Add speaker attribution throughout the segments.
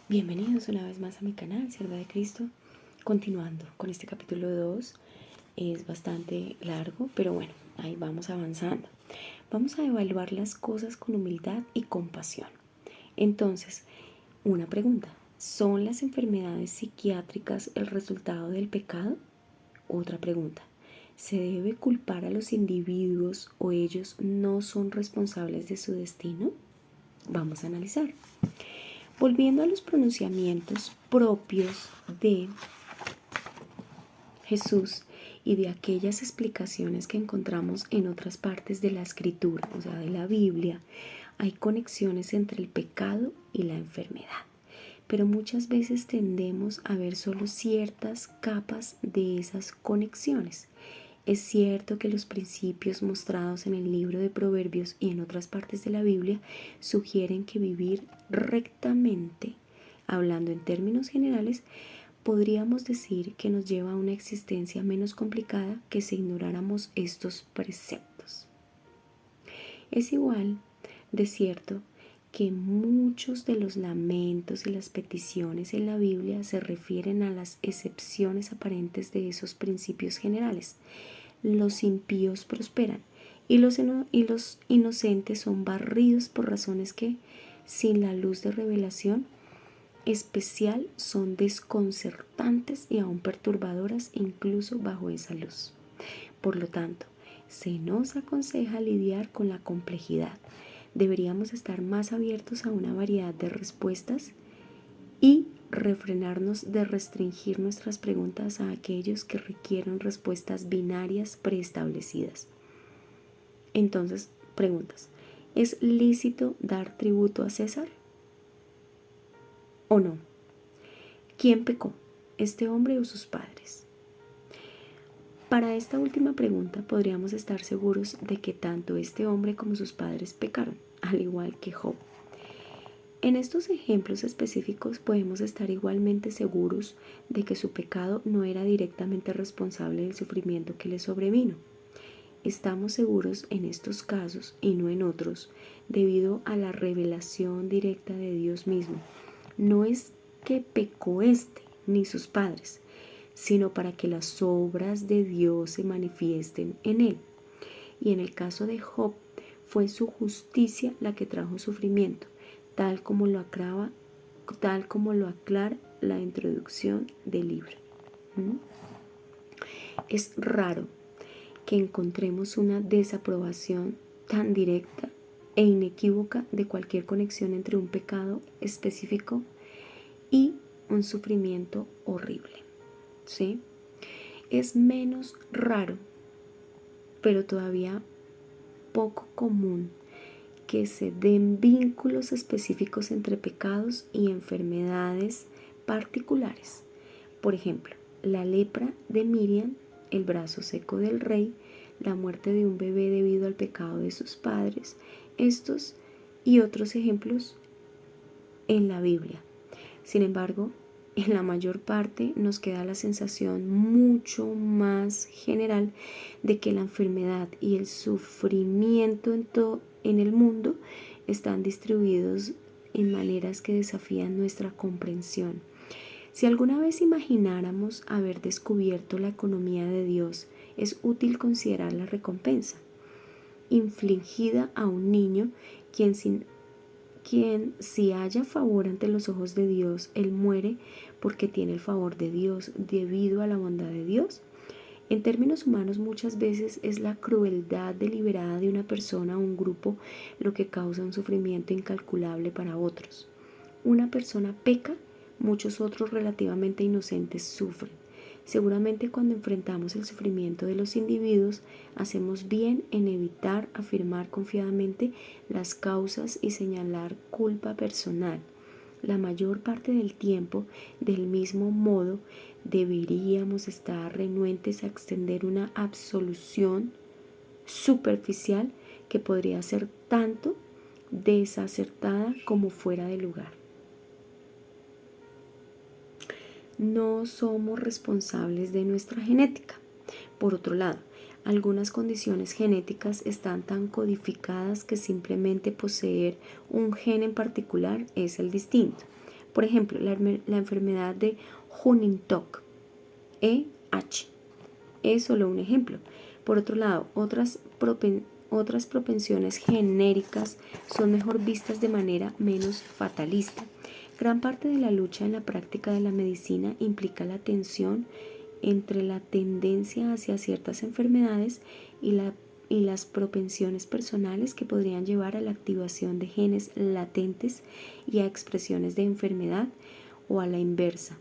Speaker 1: Bienvenidos una vez más a mi canal, Sierva de Cristo. Continuando con este capítulo 2, es bastante largo, pero bueno, ahí vamos avanzando. Vamos a evaluar las cosas con humildad y compasión. Entonces, una pregunta: ¿son las enfermedades psiquiátricas el resultado del pecado? Otra pregunta: ¿se debe culpar a los individuos o ellos no son responsables de su destino? Vamos a analizar. Volviendo a los pronunciamientos propios de Jesús y de aquellas explicaciones que encontramos en otras partes de la Escritura, o sea, de la Biblia, hay conexiones entre el pecado y la enfermedad. Pero muchas veces tendemos a ver solo ciertas capas de esas conexiones. Es cierto que los principios mostrados en el libro de Proverbios y en otras partes de la Biblia sugieren que vivir rectamente, hablando en términos generales, podríamos decir que nos lleva a una existencia menos complicada que si ignoráramos estos preceptos. Es igual de cierto que muchos de los lamentos y las peticiones en la Biblia se refieren a las excepciones aparentes de esos principios generales. Los impíos prosperan y los inocentes son barridos por razones que, sin la luz de revelación especial, son desconcertantes y aún perturbadoras incluso bajo esa luz. Por lo tanto, se nos aconseja lidiar con la complejidad. Deberíamos estar más abiertos a una variedad de respuestas y refrenarnos de restringir nuestras preguntas a aquellos que requieren respuestas binarias preestablecidas. Entonces, preguntas: ¿es lícito dar tributo a César o no? ¿Quién pecó, este hombre o sus padres? Para esta última pregunta podríamos estar seguros de que tanto este hombre como sus padres pecaron, al igual que Job. En estos ejemplos específicos podemos estar igualmente seguros de que su pecado no era directamente responsable del sufrimiento que le sobrevino. Estamos seguros en estos casos y no en otros, debido a la revelación directa de Dios mismo. No es que pecó este ni sus padres, sino para que las obras de Dios se manifiesten en él. Y en el caso de Job, fue su justicia la que trajo sufrimiento, tal como lo aclara la introducción del libro. Es raro que encontremos una desaprobación tan directa e inequívoca de cualquier conexión entre un pecado específico y un sufrimiento horrible, ¿sí? Es menos raro, pero todavía poco común, que se den vínculos específicos entre pecados y enfermedades particulares. Por ejemplo, la lepra de Miriam, el brazo seco del rey, la muerte de un bebé debido al pecado de sus padres. Estos y otros ejemplos en la Biblia. Sin embargo, en la mayor parte nos queda la sensación mucho más general de que la enfermedad y el sufrimiento en el mundo están distribuidos en maneras que desafían nuestra comprensión. Si alguna vez imagináramos haber descubierto la economía de Dios, es útil considerar la recompensa infligida a un niño quien si halla favor ante los ojos de Dios, él muere porque tiene el favor de Dios debido a la bondad de Dios. En términos humanos, muchas veces es la crueldad deliberada de una persona o un grupo lo que causa un sufrimiento incalculable para otros. Una persona peca, muchos otros relativamente inocentes sufren. Seguramente cuando enfrentamos el sufrimiento de los individuos, hacemos bien en evitar afirmar confiadamente las causas y señalar culpa personal. La mayor parte del tiempo, del mismo modo, deberíamos estar renuentes a extender una absolución superficial que podría ser tanto desacertada como fuera de lugar. No somos responsables de nuestra genética. Por otro lado, algunas condiciones genéticas están tan codificadas que simplemente poseer un gen en particular es el distinto. Por ejemplo, la enfermedad de Huntington, EH, es solo un ejemplo. Por otro lado, otras propensiones genéricas son mejor vistas de manera menos fatalista. Gran parte de la lucha en la práctica de la medicina implica la tensión entre la tendencia hacia ciertas enfermedades y las propensiones personales que podrían llevar a la activación de genes latentes y a expresiones de enfermedad, o a la inversa.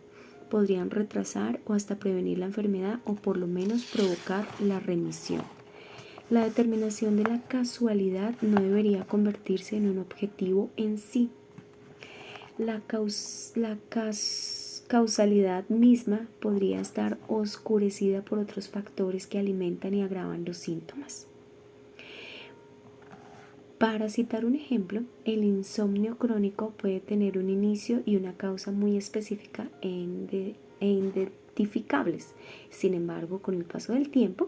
Speaker 1: Podrían retrasar o hasta prevenir la enfermedad, o por lo menos provocar la remisión. La determinación de la casualidad no debería convertirse en un objetivo en sí. La causalidad misma podría estar oscurecida por otros factores que alimentan y agravan los síntomas. Para citar un ejemplo, el insomnio crónico puede tener un inicio y una causa muy específica e identificables. Sin embargo, con el paso del tiempo,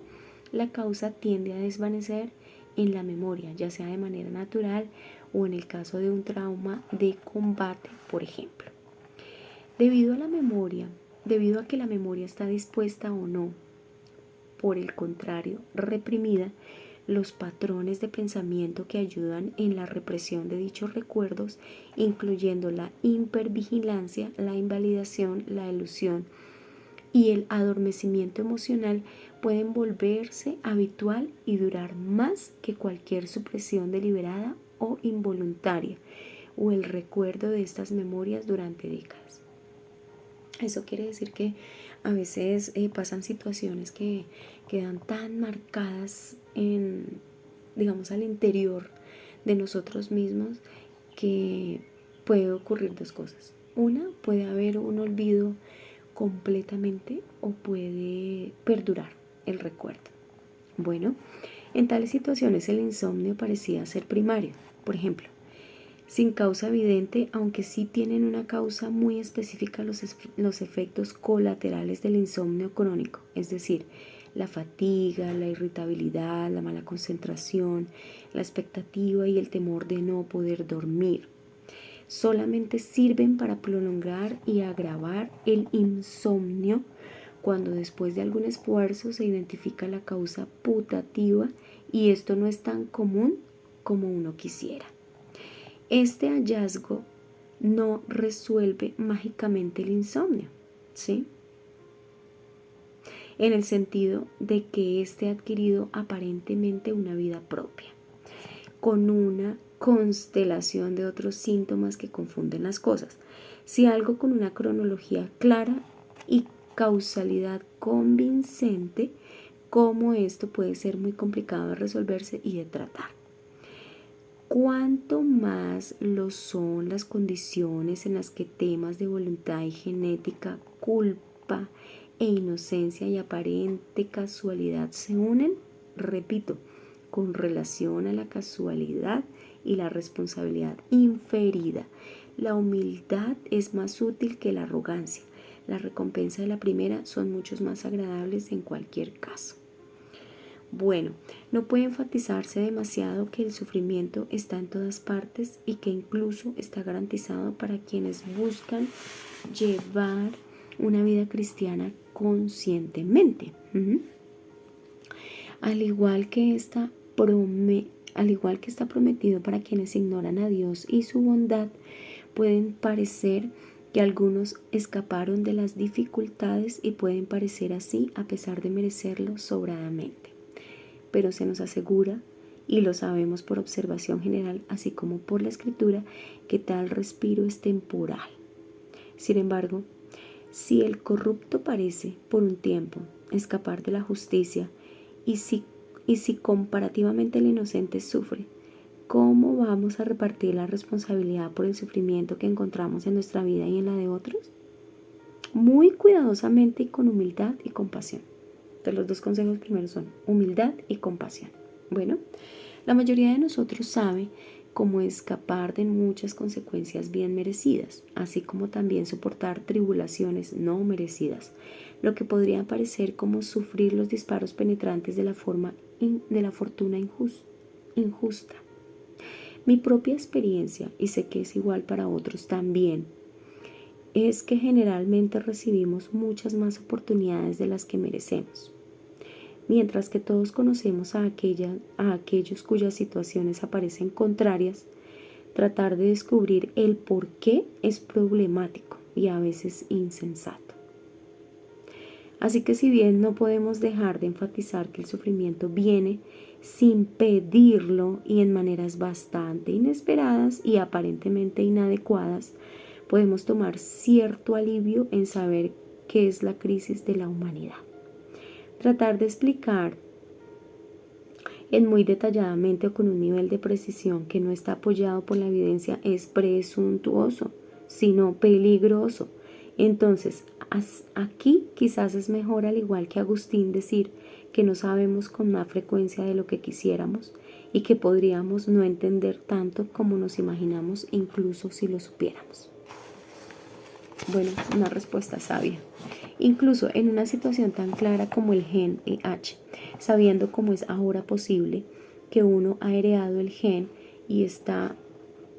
Speaker 1: la causa tiende a desvanecer en la memoria, ya sea de manera natural o en el caso de un trauma de combate, por ejemplo. Debido a que la memoria está dispuesta o no, por el contrario, reprimida, los patrones de pensamiento que ayudan en la represión de dichos recuerdos, incluyendo la hipervigilancia, la invalidación, la elusión y el adormecimiento emocional, pueden volverse habitual y durar más que cualquier supresión deliberada o involuntaria, o el recuerdo de estas memorias durante décadas. Eso quiere decir que a veces pasan situaciones que quedan tan marcadas digamos, al interior de nosotros mismos, que puede ocurrir dos cosas. Una, puede haber un olvido completamente, o puede perdurar el recuerdo. Bueno, en tales situaciones el insomnio parecía ser primario. Por ejemplo, sin causa evidente, aunque sí tienen una causa muy específica los efectos colaterales del insomnio crónico, es decir, la fatiga, la irritabilidad, la mala concentración, la expectativa y el temor de no poder dormir. Solamente sirven para prolongar y agravar el insomnio cuando después de algún esfuerzo se identifica la causa putativa, y esto no es tan común como uno quisiera. Este hallazgo no resuelve mágicamente el insomnio, ¿sí? En el sentido de que éste ha adquirido aparentemente una vida propia, con una constelación de otros síntomas que confunden las cosas. Si algo con una cronología clara y causalidad convincente, cómo esto puede ser muy complicado de resolverse y de tratar. Cuanto más lo son las condiciones en las que temas de voluntad y genética, culpa e inocencia y aparente casualidad se unen, repito, con relación a la casualidad y la responsabilidad inferida, la humildad es más útil que la arrogancia. La recompensa de la primera son mucho más agradables en cualquier caso. Bueno, no puede enfatizarse demasiado que el sufrimiento está en todas partes y que incluso está garantizado para quienes buscan llevar una vida cristiana conscientemente. Al igual que está prometido para quienes ignoran a Dios y su bondad, pueden parecer que algunos escaparon de las dificultades y pueden parecer así a pesar de merecerlo sobradamente. Pero se nos asegura, y lo sabemos por observación general, así como por la Escritura, que tal respiro es temporal. Sin embargo, si el corrupto parece, por un tiempo, escapar de la justicia, y si comparativamente el inocente sufre, ¿cómo vamos a repartir la responsabilidad por el sufrimiento que encontramos en nuestra vida y en la de otros? Muy cuidadosamente y con humildad y compasión. Entonces, los dos consejos primeros son humildad y compasión. Bueno, la mayoría de nosotros sabe cómo escapar de muchas consecuencias bien merecidas, así como también soportar tribulaciones no merecidas, lo que podría parecer como sufrir los disparos penetrantes de la fortuna injusta. Mi propia experiencia, y sé que es igual para otros también, es que generalmente recibimos muchas más oportunidades de las que merecemos. Mientras que todos conocemos a aquellos cuyas situaciones aparecen contrarias, tratar de descubrir el por qué es problemático y a veces insensato. Así que si bien no podemos dejar de enfatizar que el sufrimiento viene sin pedirlo y en maneras bastante inesperadas y aparentemente inadecuadas, podemos tomar cierto alivio en saber qué es la crisis de la humanidad. Tratar de explicar muy detalladamente o con un nivel de precisión que no está apoyado por la evidencia es presuntuoso, sino peligroso. Entonces, aquí quizás es mejor, al igual que Agustín, decir que no sabemos con más frecuencia de lo que quisiéramos y que podríamos no entender tanto como nos imaginamos, incluso si lo supiéramos. Bueno, una respuesta sabia. Incluso en una situación tan clara como el gen EH, sabiendo cómo es ahora posible que uno ha heredado el gen y está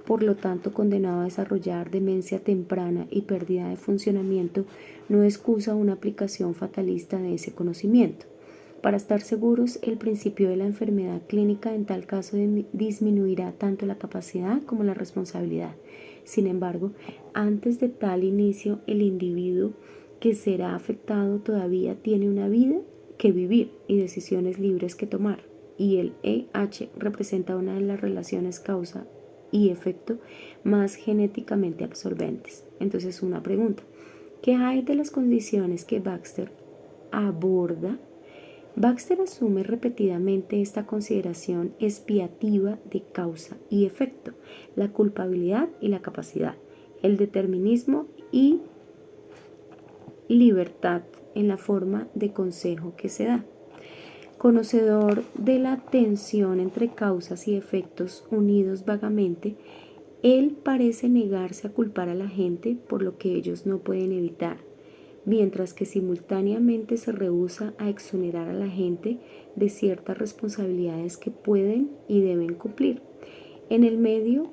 Speaker 1: por lo tanto condenado a desarrollar demencia temprana y pérdida de funcionamiento, no excusa una aplicación fatalista de ese conocimiento. Para estar seguros, el principio de la enfermedad clínica en tal caso disminuirá tanto la capacidad como la responsabilidad. Sin embargo, antes de tal inicio, el individuo que será afectado todavía tiene una vida que vivir y decisiones libres que tomar, y el EH representa una de las relaciones causa y efecto más genéticamente absorbentes. Entonces, una pregunta: ¿qué hay de las condiciones que Baxter aborda? Baxter asume repetidamente esta consideración expiativa de causa y efecto, la culpabilidad y la capacidad, el determinismo y libertad en la forma de consejo que se da. Conocedor de la tensión entre causas y efectos unidos vagamente, él parece negarse a culpar a la gente por lo que ellos no pueden evitar, mientras que simultáneamente se rehúsa a exonerar a la gente de ciertas responsabilidades que pueden y deben cumplir. En el medio,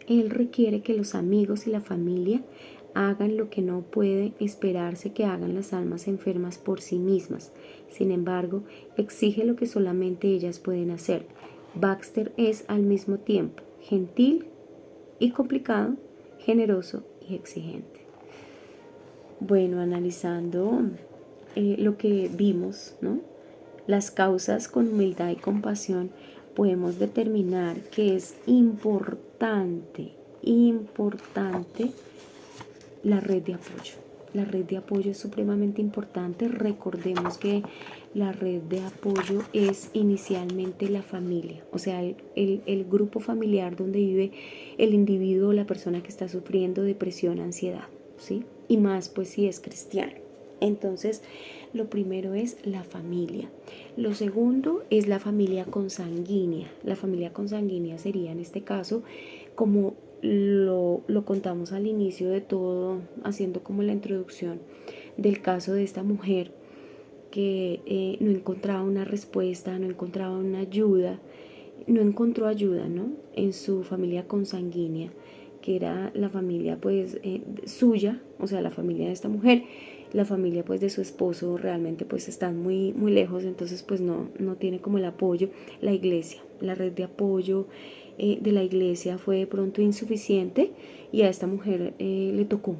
Speaker 1: él requiere que los amigos y la familia hagan lo que no puede esperarse que hagan las almas enfermas por sí mismas. Sin embargo, exige lo que solamente ellas pueden hacer. Baxter es al mismo tiempo gentil y complicado, generoso y exigente. Bueno, analizando lo que vimos, ¿no? Las causas con humildad y compasión, podemos determinar que es importante la red de apoyo. La red de apoyo es supremamente importante. Recordemos que la red de apoyo es inicialmente la familia, o sea, el grupo familiar donde vive el individuo o la persona que está sufriendo depresión, ansiedad, ¿sí? Y más pues si es cristiano. Entonces, lo primero es la familia. Lo segundo es la familia consanguínea. La familia consanguínea sería en este caso, como lo contamos al inicio de todo, haciendo como la introducción del caso de esta mujer que no encontraba una respuesta, no encontraba una ayuda, no encontró ayuda, ¿no? En su familia consanguínea, que era la familia pues suya, o sea, la familia de esta mujer. La familia pues de su esposo realmente pues están muy lejos, entonces pues no tiene como el apoyo. La iglesia, la red de apoyo de la iglesia fue de pronto insuficiente y a esta mujer le tocó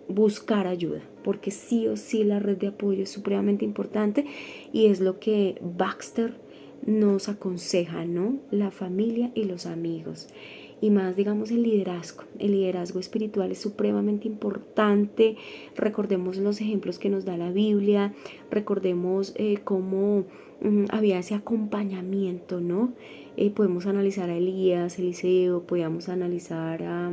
Speaker 1: buscar ayuda, porque sí o sí la red de apoyo es supremamente importante y es lo que Baxter nos aconseja, ¿no? La familia y los amigos. Y más, digamos, el liderazgo espiritual es supremamente importante. Recordemos los ejemplos que nos da la Biblia, recordemos cómo había ese acompañamiento, ¿no? Podemos analizar a Elías, Eliseo, podemos analizar a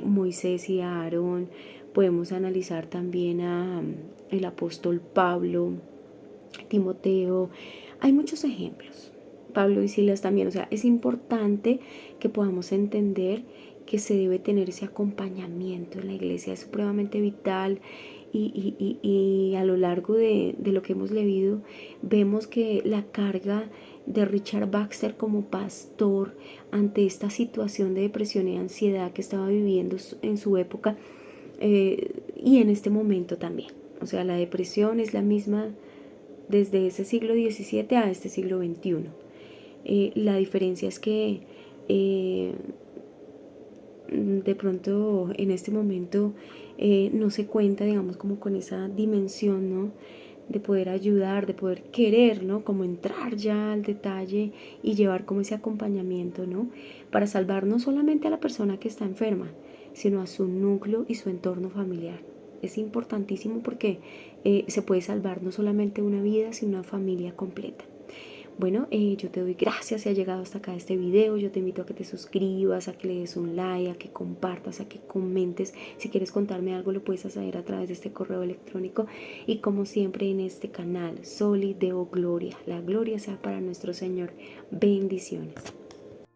Speaker 1: Moisés y a Aarón, podemos analizar también a el apóstol Pablo, Timoteo. Hay muchos ejemplos. Pablo y Silas también, o sea, es importante que podamos entender que se debe tener ese acompañamiento en la iglesia, es supremamente vital y a lo largo de lo que hemos leído vemos que la carga de Richard Baxter como pastor ante esta situación de depresión y ansiedad que estaba viviendo en su época y en este momento también. O sea, la depresión es la misma desde ese siglo XVII a este siglo XXI. La diferencia es que de pronto en este momento no se cuenta, digamos, como con esa dimensión, ¿no? De poder ayudar, de poder querer, ¿no? Como entrar ya al detalle y llevar como ese acompañamiento, ¿no? Para salvar no solamente a la persona que está enferma, sino a su núcleo y su entorno familiar. Es importantísimo porque se puede salvar no solamente una vida, sino una familia completa. Bueno, yo te doy gracias si has llegado hasta acá este video. Yo te invito a que te suscribas, a que le des un like, a que compartas, a que comentes. Si quieres contarme algo lo puedes hacer a través de este correo electrónico. Y como siempre en este canal, Soli Deo Gloria. La gloria sea para nuestro Señor. Bendiciones.